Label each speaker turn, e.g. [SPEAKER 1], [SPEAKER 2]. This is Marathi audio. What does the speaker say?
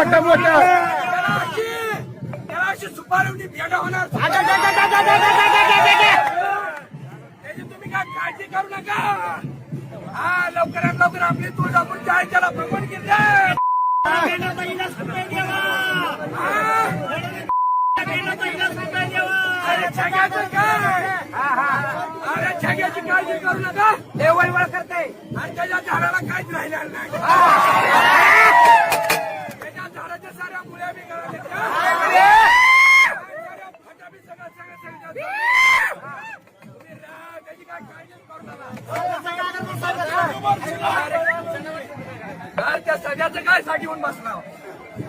[SPEAKER 1] मोठं मोठं
[SPEAKER 2] त्याला अशी सुपारी भेट होणार. त्याची तुम्ही काय काळजी करू नका. हा लवकरात लवकर आपली तुळजापूरची आई त्याला भगवण केली. अरे छग्याचं काय? अरे छग्याची काळजी करू नका. ते वळवळ करते आणि त्याच्या झाडाला काहीच राहिलेलं नाही. त्याच्या झाडाच्या साऱ्या मुळ्या बी गळाल्या. फाटा बी सगळं त्याची काय काळजी करू नका. त्या सगळ्याचं काय साठी होऊन बसला.